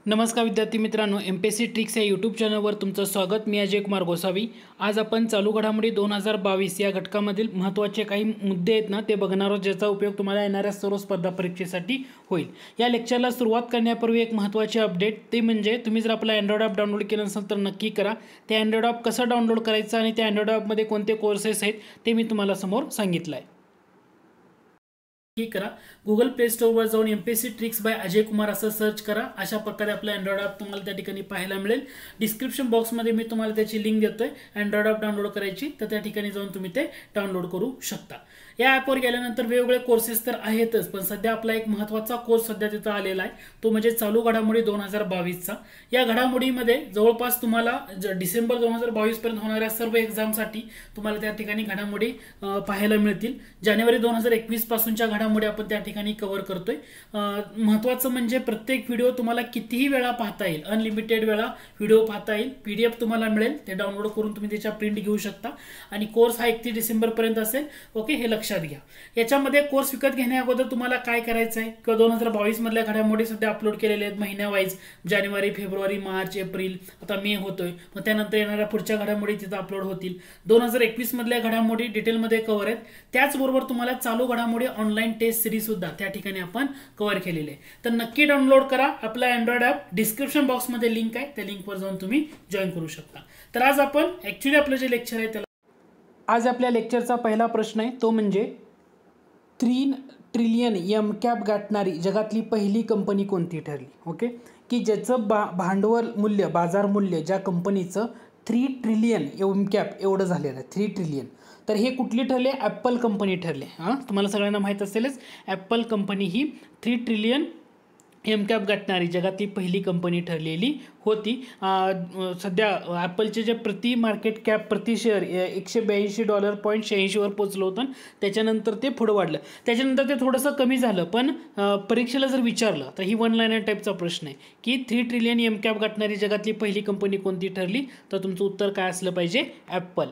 नमस्कार विद्यार्थी मित्रांनो, एमपीएससी ट्रिक्स या यूट्यूब चॅनलवर तुमचं स्वागत। मी अजय कुमार गोसावी। आज आपण चालू घडामोडी 2022 या घटकामधील महत्त्वाचे काही मुद्दे आहेत ना ते बघणार आहोत, ज्याचा उपयोग तुम्हाला येणाऱ्या सर्व स्पर्धा परीक्षेसाठी होईल। या लेक्चरला सुरुवात करण्यापूर्वी एक महत्त्वाचे अपडेट, ते म्हणजे तुम्ही जर आपला अँड्रॉइड ॲप डाउनलोड केलं नसेल तर नक्की करा। ते अँड्रॉइड ॲप कसं डाउनलोड करायचं आणि त्या अँड्रॉइड ॲपमध्ये कोणते कोर्सेस आहेत ते मी तुम्हाला समोर सांगितलं आहे। करा गूगल प्ले स्टोरवर जाऊन MPSC tricks bye Ajay Kumar असं सर्च करा। अशा प्रकारे आपलं अँड्रॉइड ॲप तुम्हाला त्या ठिकाणी पाहायला मिळेल। डिस्क्रिप्शन बॉक्समध्ये मी तुम्हाला त्याची लिंक देतोय अँड्रॉइड ॲप डाउनलोड करायची, तर त्या ठिकाणी जाऊन तुम्ही ते डाउनलोड करू शकता। या ॲपवर गेल्यानंतर वेगवेगळे कोर्सेस तर आहेतच, पण सध्या आपला एक महत्त्वाचा कोर्स सध्या तिथं आलेला आहे, तो म्हणजे चालू घडामोडी 2022चा। या घडामोडीमध्ये जवळपास तुम्हाला डिसेंबर 2022 पर्यंत होणाऱ्या सर्व एक्झामसाठी तुम्हाला त्या ठिकाणी घडामोडी पाहायला मिळतील। जानेवारी 2021 पासूनच्या घडामोडी आपण त्या ठिकाणी कव्हर करतोय। महत्त्वाचं म्हणजे प्रत्येक व्हिडिओ तुम्हाला कितीही वेळा पाहता येईल, अनलिमिटेड वेळा व्हिडिओ पाहता येईल। पीडीएफ तुम्हाला मिळेल, ते डाउनलोड करून तुम्ही त्याच्या प्रिंट घेऊ शकता आणि कोर्स हा 31 डिसेंबर पर्यंत असेल। ओके, हे लक्षात घ्या। याच्यामध्ये कोर्स विकत घेण्या अगोदर तुम्हाला काय करायचं आहे किंवा 2022 मधल्या घडामोडी सध्या अपलोड केलेल्या आहेत महिन्या वाईज, जानेवारी, फेब्रुवारी, मार्च, एप्रिल, आता मे होतोय, मग त्यानंतर येणाऱ्या पुढच्या घडामोडी तिथं अपलोड होतील। 2021 मधल्या घडामोडी डिटेलमध्ये कव्हर आहेत। त्याचबरोबर तुम्हाला चालू घडामोडी ऑनलाईन टेस्ट सिरीज सुद्धा त्या ठिकाणी आपण कव्हर केलेले आहे, तर नक्की डाउनलोड करा आपला अँड्रॉइड ॲप। डिस्क्रिप्शन बॉक्समध्ये लिंक आहे, त्या लिंकवर जाऊन तुम्ही जॉईन करू शकता। तर आज आपण ॲक्च्युली आपलं जे लेक्चर आहे त्याला आज आपल्या लेक्चरचा पहिला प्रश्न आहे, तो म्हणजे 3 ट्रिलियन एमकॅप गाठणारी जगातली पहिली कंपनी कोणती ठरली। ओके, की ज्याचं भांडवल मूल्य, बाजार मूल्य ज्या कंपनीचं 3 ट्रिलियन एमकॅप एवढं झालेलं आहे, 3 ट्रिलियन, तर हे कुठली ठरले? ॲपल कंपनी ठरले। तुम्हाला सगळ्यांना माहीत असेलच, ॲपल कंपनी ही 3 ट्रिलियन एमकॅप गाठणारी जगातली पहिली कंपनी ठरलेली होती। सध्या ॲपलचे जे प्रति मार्केट कॅप प्रति शेअर $182.86 वर पोचलं होतं, त्याच्यानंतर ते पुढे वाढलं, त्याच्यानंतर ते थोडंसं कमी झालं। पण परीक्षेला जर विचारलं तर ही वन लाईनर टाईपचा प्रश्न आहे की 3 ट्रिलियन एमकॅप गाठणारी जगातली पहिली कंपनी कोणती ठरली, तर तुमचं उत्तर काय असलं पाहिजे? ॲपल।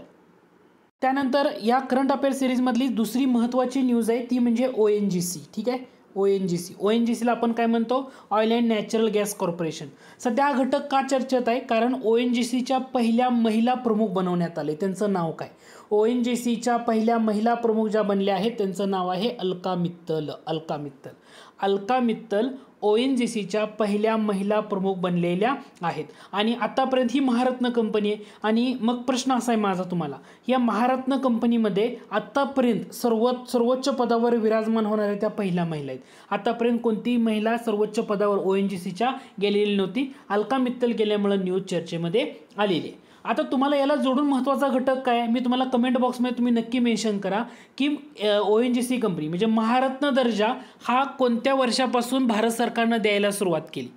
त्यानंतर या करंट अफेअर सिरीजमधली दुसरी महत्त्वाची न्यूज आहे, ती म्हणजे ONGC। ठीक आहे, ONGCला आपण काय म्हणतो? Oil and natural gas corporation. सध्या हा घटक का चर्चेत आहे? कारण ONGCच्या पहिल्या महिला प्रमुख बनवण्यात आले। त्यांचं नाव काय? ONGCच्या पहिल्या महिला प्रमुख ज्या बनल्या आहेत त्यांचं नाव आहे अलका मित्तल। अलका मित्तल ONGCच्या पहिल्या महिला प्रमुख बनलेल्या आहेत आणि आतापर्यंत ही महारत्न कंपनी आहे। आणि मग प्रश्न असा आहे माझा तुम्हाला, या महारत्न कंपनीमध्ये आतापर्यंत सर्वोच्च पदावर विराजमान होणाऱ्या त्या पहिल्या महिला आहेत। आतापर्यंत कोणतीही महिला सर्वोच्च पदावर ONGCच्या गेलेली नव्हती, अलका मित्तल गेल्यामुळे न्यूज चर्चेमध्ये आलेली आहे। आता तुम्हाला याला जोडून महत्त्वाचा घटक काय, मी तुम्हाला कमेंट बॉक्समध्ये तुम्ही नक्की मेन्शन करा की ONGC कंपनी म्हणजे महारत्न दर्जा हा कोणत्या वर्षापासून भारत सरकारनं द्यायला सुरुवात केली।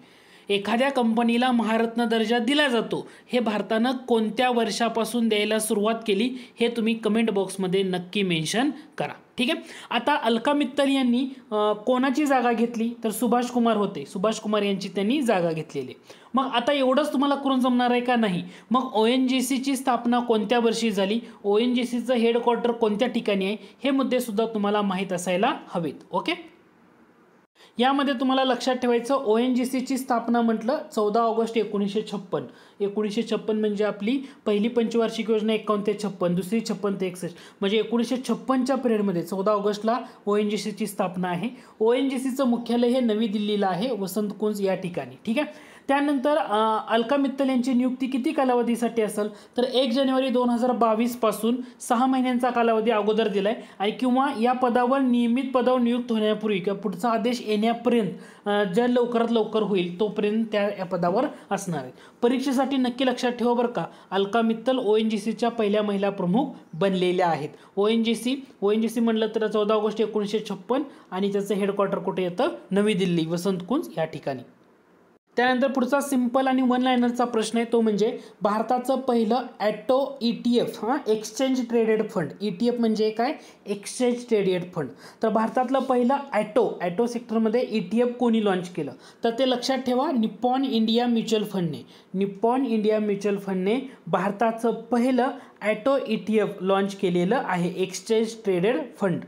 एखाद्या कंपनीला महारत्न दर्जा दिला जातो, हे भारतानं कोणत्या वर्षापासून द्यायला सुरुवात केली हे तुम्ही कमेंट बॉक्समध्ये नक्की मेन्शन करा। ठीक आहे, आता अलका मित्तल यांनी कोणाची जागा घेतली, तर सुभाष कुमार होते, सुभाष कुमार यांची त्यांनी जागा घेतलेली। मग आता एवढंच तुम्हाला करून जमणार आहे का? नाही। मग ONGCची स्थापना कोणत्या वर्षी झाली, ONGCचं हेडक्वार्टर कोणत्या ठिकाणी आहे, हे मुद्दे सुद्धा तुम्हाला माहीत असायला हवेत। ओके, यामध्ये तुम्हाला लक्षात ठेवायचं, ONGCची स्थापना म्हटलं 14 ऑगस्ट 1956। 1956 म्हणजे आपली पहिली पंचवार्षिक योजना 51 ते 56, दुसरी 56 ते 61, म्हणजे 1956च्या पिरियडमध्ये 14 ऑगस्टला ONGCची स्थापना आहे। ONGCचं मुख्यालय हे नवी दिल्लीला आहे, वसंत कुंज या ठिकाणी। ठीक आहे, त्यानंतर अलका मित्तल यांची नियुक्ती किती कालावधीसाठी असेल, तर 1 जानेवारी 2022 पासून 6 महिन्यांचा कालावधी अगोदर दिलाय आणि किंवा या पदावर नियमित पदावर नियुक्त होण्यापूर्वी किंवा पुढचा आदेश येण्यापर्यंत ज्या लवकरात लवकर होईल तोपर्यंत त्या या पदावर असणार आहेत। परीक्षेसाठी नक्की लक्षात ठेवा बरं का, अलका मित्तल ONGCच्या पहिल्या महिला प्रमुख बनलेल्या आहेत। ONGC म्हटलं तर 14 ऑगस्ट 1956 आणि त्याचं हेडक्वार्टर कुठे येतं? नवी दिल्ली, वसंत कुंज या ठिकाणी। त्यानंतर पुढचा सिंपल आणि वन लाइनरचा प्रश्न आहे, तो म्हणजे भारताचं पहिलं auto ETF, exchange traded fund. ETF म्हणजे काय? Exchange traded fund. तर भारतातलं पहिलं ॲटो सेक्टरमध्ये ETF कोणी लॉन्च केलं, तर ते लक्षात ठेवा, निप्पॉन इंडिया म्युच्युअल फंडने। निप्पॉन इंडिया म्युच्युअल फंडने भारताचं पहिलं ॲटो ETF लॉन्च केलेलं आहे, एक्सचेंज ट्रेडेड फंड।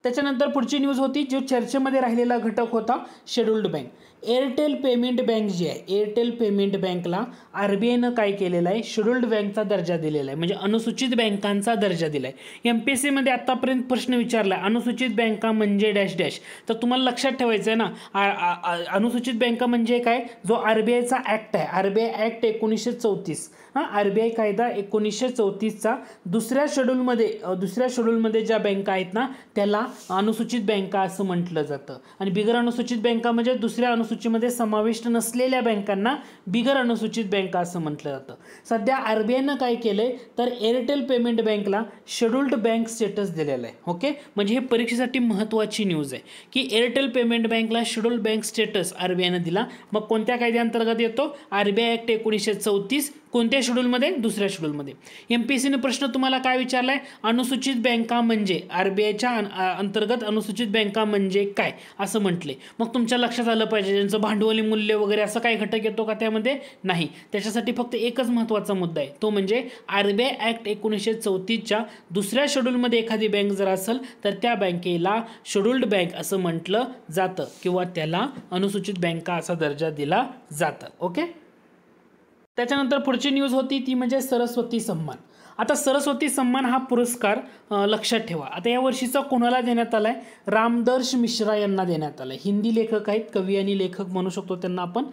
त्याच्यानंतर पुढची न्यूज होती, जो चर्चेमध्ये राहिलेला घटक होता scheduled bank. Airtel payment bank जी आहे, एअरटेल पेमेंट बँकला RBIनं काय केलेलं आहे, शेड्युल्ड बँकचा दर्जा दिलेला आहे, म्हणजे अनुसूचित बँकांचा दर्जा दिला आहे. MPSC मध्ये आतापर्यंत प्रश्न विचारला अनुसूचित बँका म्हणजे डॅश डॅश, तर तुम्हाला लक्षात ठेवायचं आहे ना, अनुसूचित बँका म्हणजे काय, जो RBIचा ॲक्ट आहे, RBI ॲक्ट 1934, RBI कायदा 1934चा दुसऱ्या शेड्यूलमध्ये ज्या बँका आहेत ना त्याला अनुसूचित बँका असं म्हटलं जातं. आणि बिगर अनुसूचित बँका म्हणजे दुसऱ्या अनुसूचीमध्ये समाविष्ट नसलेल्या बँकांना बिगर अनुसूचित बँका असं म्हटलं जातं. सध्या RBIनं काय केलंय तर एअरटेल पेमेंट बँकला शेड्युल्ड बँक स्टेटस दिलेलं आहे. ओके, म्हणजे हे परीक्षेसाठी महत्त्वाची न्यूज आहे की एअरटेल पेमेंट बँकला शेड्युल्ड बँक स्टेटस RBIनं दिला. मग कोणत्या कायद्याअंतर्गत येतो, RBI ॲक्ट 1934, कोणत्या शेड्यूलमध्ये, दुसऱ्या शेड्यूलमध्ये. MPSCने प्रश्न तुम्हाला काय विचारलाय, अनुसूचित बँका म्हणजे RBIच्या अंतर्गत अनुसूचित बँका म्हणजे काय असं म्हटले. मग तुमच्या लक्षात आलं पाहिजे ज्यांचं भांडवली मूल्य वगैरे असं काय घटक येतो का त्यामध्ये, नाही. त्याच्यासाठी फक्त एकच महत्त्वाचा मुद्दा आहे, तो म्हणजे RBI ॲक्ट 1934च्या दुसऱ्या शेड्यूलमध्ये एखादी बँक जर असेल तर त्या बँकेला शेड्युल्ड बँक असं म्हटलं जातं किंवा त्याला अनुसूचित बँका असा दर्जा दिला जातं. ओके, त्याच्यानंतर पुढची न्यूज होती ती म्हणजे सरस्वती सन्मान. आता सरस्वती सन्मान हा पुरस्कार लक्षात ठेवा, आता या वर्षीचा कोणाला देण्यात आला आहे, रामदर्श मिश्रा यांना देण्यात आला आहे. हिंदी लेखक आहेत, कवी आणि लेखक म्हणू शकतो त्यांना आपण.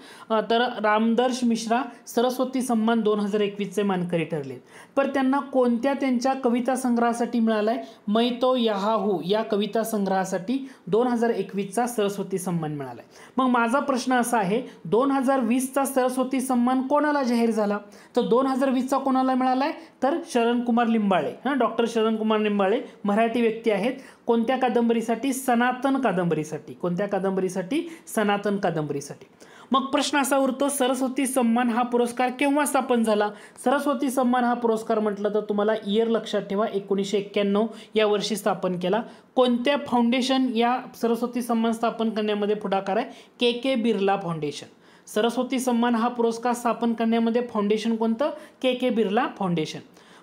तर रामदर्श मिश्रा सरस्वती सन्मान 2021चे मानकरी ठरले. पण त्यांना कोणत्या त्यांच्या कविता संग्रहासाठी मिळाला आहे, मै तो यहाँ हूँ या कविता संग्रहासाठी 2021चा सरस्वती सन्मान मिळाला आहे. मग माझा प्रश्न असा आहे, 2020चा सरस्वती सन्मान कोणाला जाहीर झाला, तर 2020चा कोणाला मिळाला आहे तर शरणकुमार लिंबाळे. डॉक्टर शरणकुमार लिंबाळे मराठी व्यक्ती आहेत. कोणत्या कादंबरीसाठी, सनातन कादंबरीसाठी. कोणत्या कादंबरीसाठी, सनातन कादंबरीसाठी. मग प्रश्न असा उरतो, सरस्वती सन्मान हा पुरस्कार केव्हा स्थापन झाला. सरस्वती सन्मान हा पुरस्कार म्हटलं तर तुम्हाला इयर लक्षात ठेवा, 1991 या वर्षी स्थापन केला. कोणत्या फाउंडेशन या सरस्वती सन्मान स्थापन करण्यामध्ये पुढाकार आहे, KK बिर्ला फाउंडेशन. सरस्वती सन्मान हा पुरस्कार स्थापन करण्यामध्ये फाउंडेशन कोणतं, KK बिर्ला फाउंडेशन.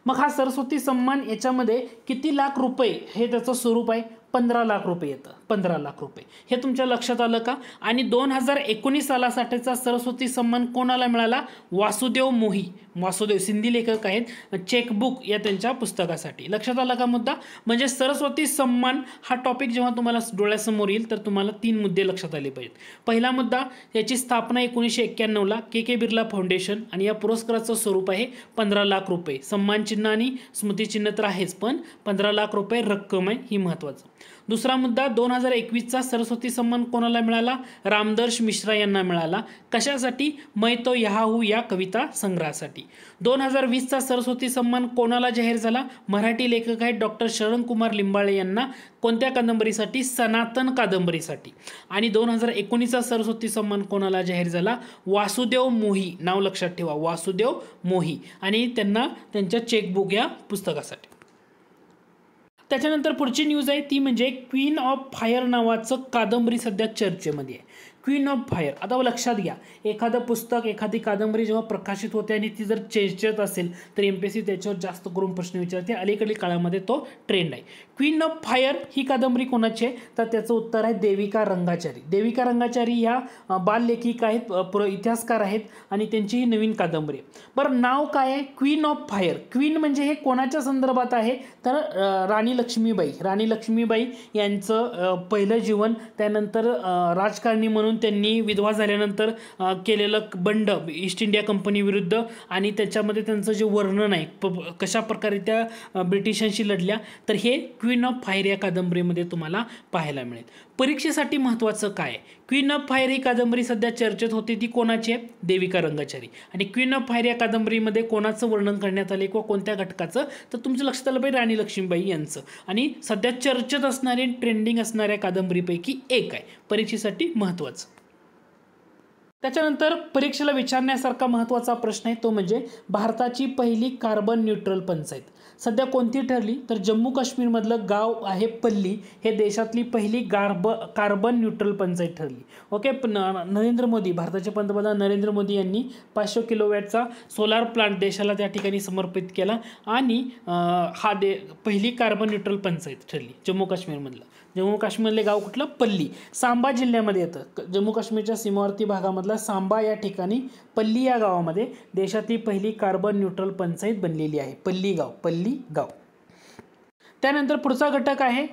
मग हा सरस्वती सन्मान याच्यामध्ये किती लाख रुपये हे त्याचं स्वरूप आहे, 15 लाख रुपये येतं, 15 लाख रुपये. हे तुमच्या लक्षात आलं का. आणि 2019 सालासाठीचा सरस्वती सन्मान कोणाला मिळाला, वासुदेव मोही. वासुदेव सिंधी लेखक आहेत, चेकबुक या त्यांच्या पुस्तकासाठी. लक्षात आला का मुद्दा. म्हणजे सरस्वती सन्मान हा टॉपिक जेव्हा तुम्हाला डोळ्यासमोर येईल तर तुम्हाला 3 मुद्दे लक्षात आले पाहिजेत. पहिला मुद्दा, याची स्थापना 1991ला KK बिर्ला फाउंडेशन आणि या पुरस्काराचं स्वरूप आहे 15 लाख रुपये. सन्मान चिन्ह आणि स्मृतिचिन्ह तर आहेच, पण 15 लाख रुपये रक्कम आहे, ही महत्त्वाचं. दुसरा मुद्दा, 2021चा सरस्वती सन्मान कोणाला मिळाला, रामदर्श मिश्रा यांना मिळाला. कशासाठी, मै तो यहाँ हूँ या कविता संग्रहासाठी. 2020चा सरस्वती सन्मान कोणाला जाहीर झाला, मराठी लेखक आहेत डॉक्टर शरणकुमार लिंबाळे यांना. कोणत्या कादंबरीसाठी, सनातन कादंबरीसाठी. आणि 2019चा सरस्वती सन्मान कोणाला जाहीर झाला, वासुदेव मोही. नाव लक्षात ठेवा, वासुदेव मोही, आणि त्यांना त्यांच्या चेकबुक या पुस्तकासाठी. त्याच्यानंतर पुढची न्यूज आहे ती म्हणजे क्वीन ऑफ फायर नावाचं कादंबरी सध्या चर्चेमध्ये आहे. Queen of fire. आता लक्षात घ्या, एखादं पुस्तक, एखादी कादंबरी जेव्हा प्रकाशित होते आणि ती जर चर्चेत असेल तर MPSC त्याच्यावर जास्त करून प्रश्न विचारते. अलीकडील काळामध्ये तो ट्रेंड आहे. क्वीन ऑफ फायर ही कादंबरी कोणाची आहे, तर त्याचं उत्तर आहे देविका रंगाचारी. देविका रंगाचारी ह्या बाललेखिका आहेत, इतिहासकार आहेत आणि त्यांची ही नवीन कादंबरी आहे. बरं, नाव काय आहे, क्वीन ऑफ फायर. क्वीन म्हणजे हे कोणाच्या संदर्भात आहे, तर राणी लक्ष्मीबाई. राणी लक्ष्मीबाई यांचं पहिलं जीवन, त्यानंतर राजकारणी म्हणून त्यांनी विधवा झाल्यानंतर केलेलं बंड ईस्ट इंडिया कंपनी विरुद्ध, आणि त्याच्यामध्ये त्यांचं जे वर्णन आहे कशा प्रकारे त्या ब्रिटिशांशी लढल्या, तर हे क्वीन ऑफ फायर या कादंबरीमध्ये तुम्हाला पाहायला मिळेल. परीक्षेसाठी महत्त्वाचं काय, क्वीन ऑफ फायर ही कादंबरी सध्या चर्चेत होती, ती कोणाची आहे, देविका रंगाचारी. आणि क्वीन ऑफ फायर या कादंबरीमध्ये कोणाचं वर्णन करण्यात आले किंवा कोणत्या घटकाचं, तर तुमचं लक्षात आलं पाहिजे राणी लक्ष्मीबाई यांचं. आणि सध्या चर्चेत असणारे, ट्रेंडिंग असणाऱ्या कादंबरीपैकी एक आहे, परीक्षेसाठी महत्त्वाचं. त्याच्यानंतर परीक्षेला विचारण्यासारखा महत्त्वाचा प्रश्न आहे तो म्हणजे भारताची पहिली कार्बन न्यूट्रल पंचायत सध्या कोणती ठरली, तर जम्मू काश्मीरमधलं गाव आहे पल्ली, हे देशातली पहिली कार्बन न्यूट्रल पंचायत ठरली. ओके, नरेंद्र मोदी, भारताचे पंतप्रधान नरेंद्र मोदी यांनी 500 किलोवॅटचा सोलार प्लांट देशाला त्या ठिकाणी समर्पित केला आणि पहिली कार्बन न्यूट्रल पंचायत ठरली जम्मू काश्मीरमधलं. जम्मू काश्मीरमधले गाव कुठलं? पल्ली. सांबा जिल्ह्यामध्ये येतं. जम्मू काश्मीरच्या सीमावर्ती भागामधला सांबा या ठिकाणी पल्ली या गावामध्ये देशातली पहिली कार्बन न्यूट्रल पंचायत बनलेली आहे. पल्ली गाव. त्यानंतर पुढचा घटक आहे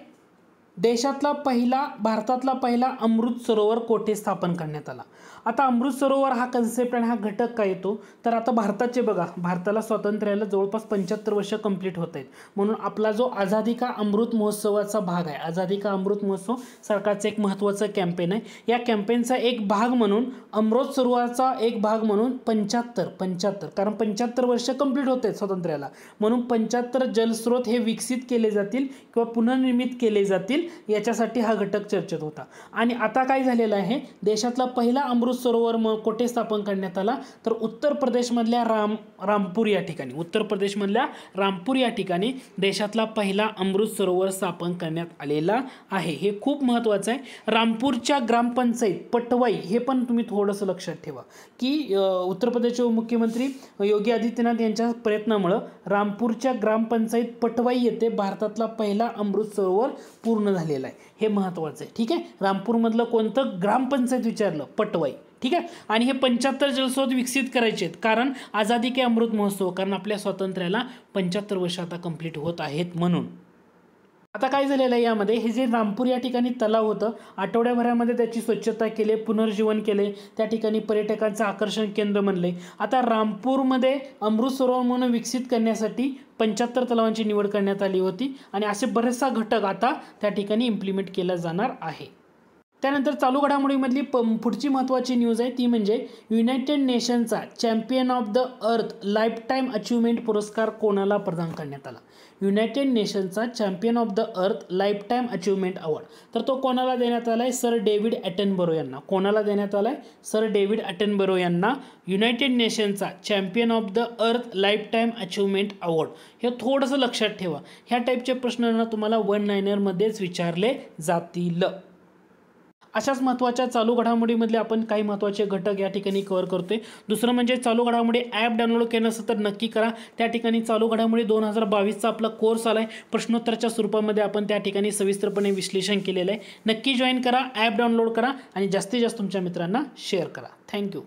भारतातला पहिला अमृत सरोवर कोठे स्थापन करण्यात आला. आता अमृत सरोवर हा कन्सेप्ट आणि हा घटक काय येतो तर आता भारताला स्वातंत्र्याला जवळपास 75 वर्ष कंप्लीट होत आहेत. म्हणून आपला जो आझादी का अमृत महोत्सवाचा भाग आहे, आझादी का अमृत महोत्सव सरकारचं एक महत्त्वाचं कॅम्पेन आहे. या कॅम्पेनचा एक भाग म्हणून अमृत सरोवराचा एक भाग म्हणून 75 कारण 75 वर्ष कंप्लीट होत आहेत स्वातंत्र्याला, म्हणून 75 जलस्रोत हे विकसित केले जातील किंवा पुनर्निर्मित केले जातील याच्यासाठी हा घटक चर्चेत होता. आणि आता काय झालेलं आहे, देशातला पहिला अमृत सरोवर कोठे स्थापन करण्यात आला तर उत्तर प्रदेशमधल्या रामपूर या ठिकाणी देशातला पहिला अमृत सरोवर स्थापन करण्यात आलेला आहे. हे खूप महत्त्वाचं आहे. रामपूरच्या ग्रामपंचायत पटवाई हे पण तुम्ही थोडंसं लक्षात ठेवा की उत्तर प्रदेशचे मुख्यमंत्री योगी आदित्यनाथ यांच्या प्रयत्नामुळे रामपूरच्या ग्रामपंचायत पटवाई येथे भारतातला पहिला अमृत सरोवर पूर्ण झालेला आहे. हे महत्त्वाचं आहे. ठीक आहे, रामपूरमधलं कोणतं ग्रामपंचायत विचारलं? पटवाई. ठीक आहे, आणि हे 75 जलस्रोत विकसित करायचे आहेत कारण आझादी के अमृत महोत्सव, कारण आपल्या स्वातंत्र्याला 75 वर्ष आता कंप्लीट होत आहेत म्हणून. आता काय झालेलं आहे यामध्ये, हे जे रामपूर या ठिकाणी तलाव होतं, आठवड्याभरामध्ये त्याची स्वच्छता केली, पुनर्जीवन केले, त्या ठिकाणी पर्यटकांचं आकर्षण केंद्र बनले. आता रामपूरमध्ये अमृत सरोवर म्हणून विकसित करण्यासाठी 75 तलावांची निवड करण्यात आली होती आणि असे बरेचसा घटक आता त्या ठिकाणी इम्प्लिमेंट केला जाणार आहे. त्यानंतर चालू घडामोडीमधली पुढची महत्त्वाची न्यूज आहे ती म्हणजे युनायटेड नेशनचा champion of the Earth lifetime achievement पुरस्कार कोणाला प्रदान करण्यात आला. युनायटेड नेशनचा champion of the Earth lifetime achievement award, तर तो कोणाला देण्यात आला आहे? सर डेव्हिड ॲटनबरो यांना. कोणाला देण्यात आला आहे? सर डेव्हिड ॲटनबरो यांना युनायटेड नेशनचा champion of the Earth lifetime achievement award. हे थोडंसं लक्षात ठेवा, ह्या टाईपचे प्रश्न तुम्हाला 1-लाइनरमध्येच विचारले जातील. अशाच महत्त्वाच्या चालू घडामोडीमधले आपण काही महत्त्वाचे घटक या ठिकाणी कव्हर करतोय. दुसरं म्हणजे चालू घडामोडी ॲप डाउनलोड केलं नसेल तर नक्की करा. त्या ठिकाणी चालू घडामोडी 2022चा आपला कोर्स आला आहे, प्रश्नोत्तराच्या स्वरूपामध्ये आपण त्या ठिकाणी सविस्तरपणे विश्लेषण केलेलं आहे. नक्की जॉईन करा, ॲप डाउनलोड करा आणि जास्तीत जास्त तुमच्या मित्रांना शेअर करा. थँक्यू.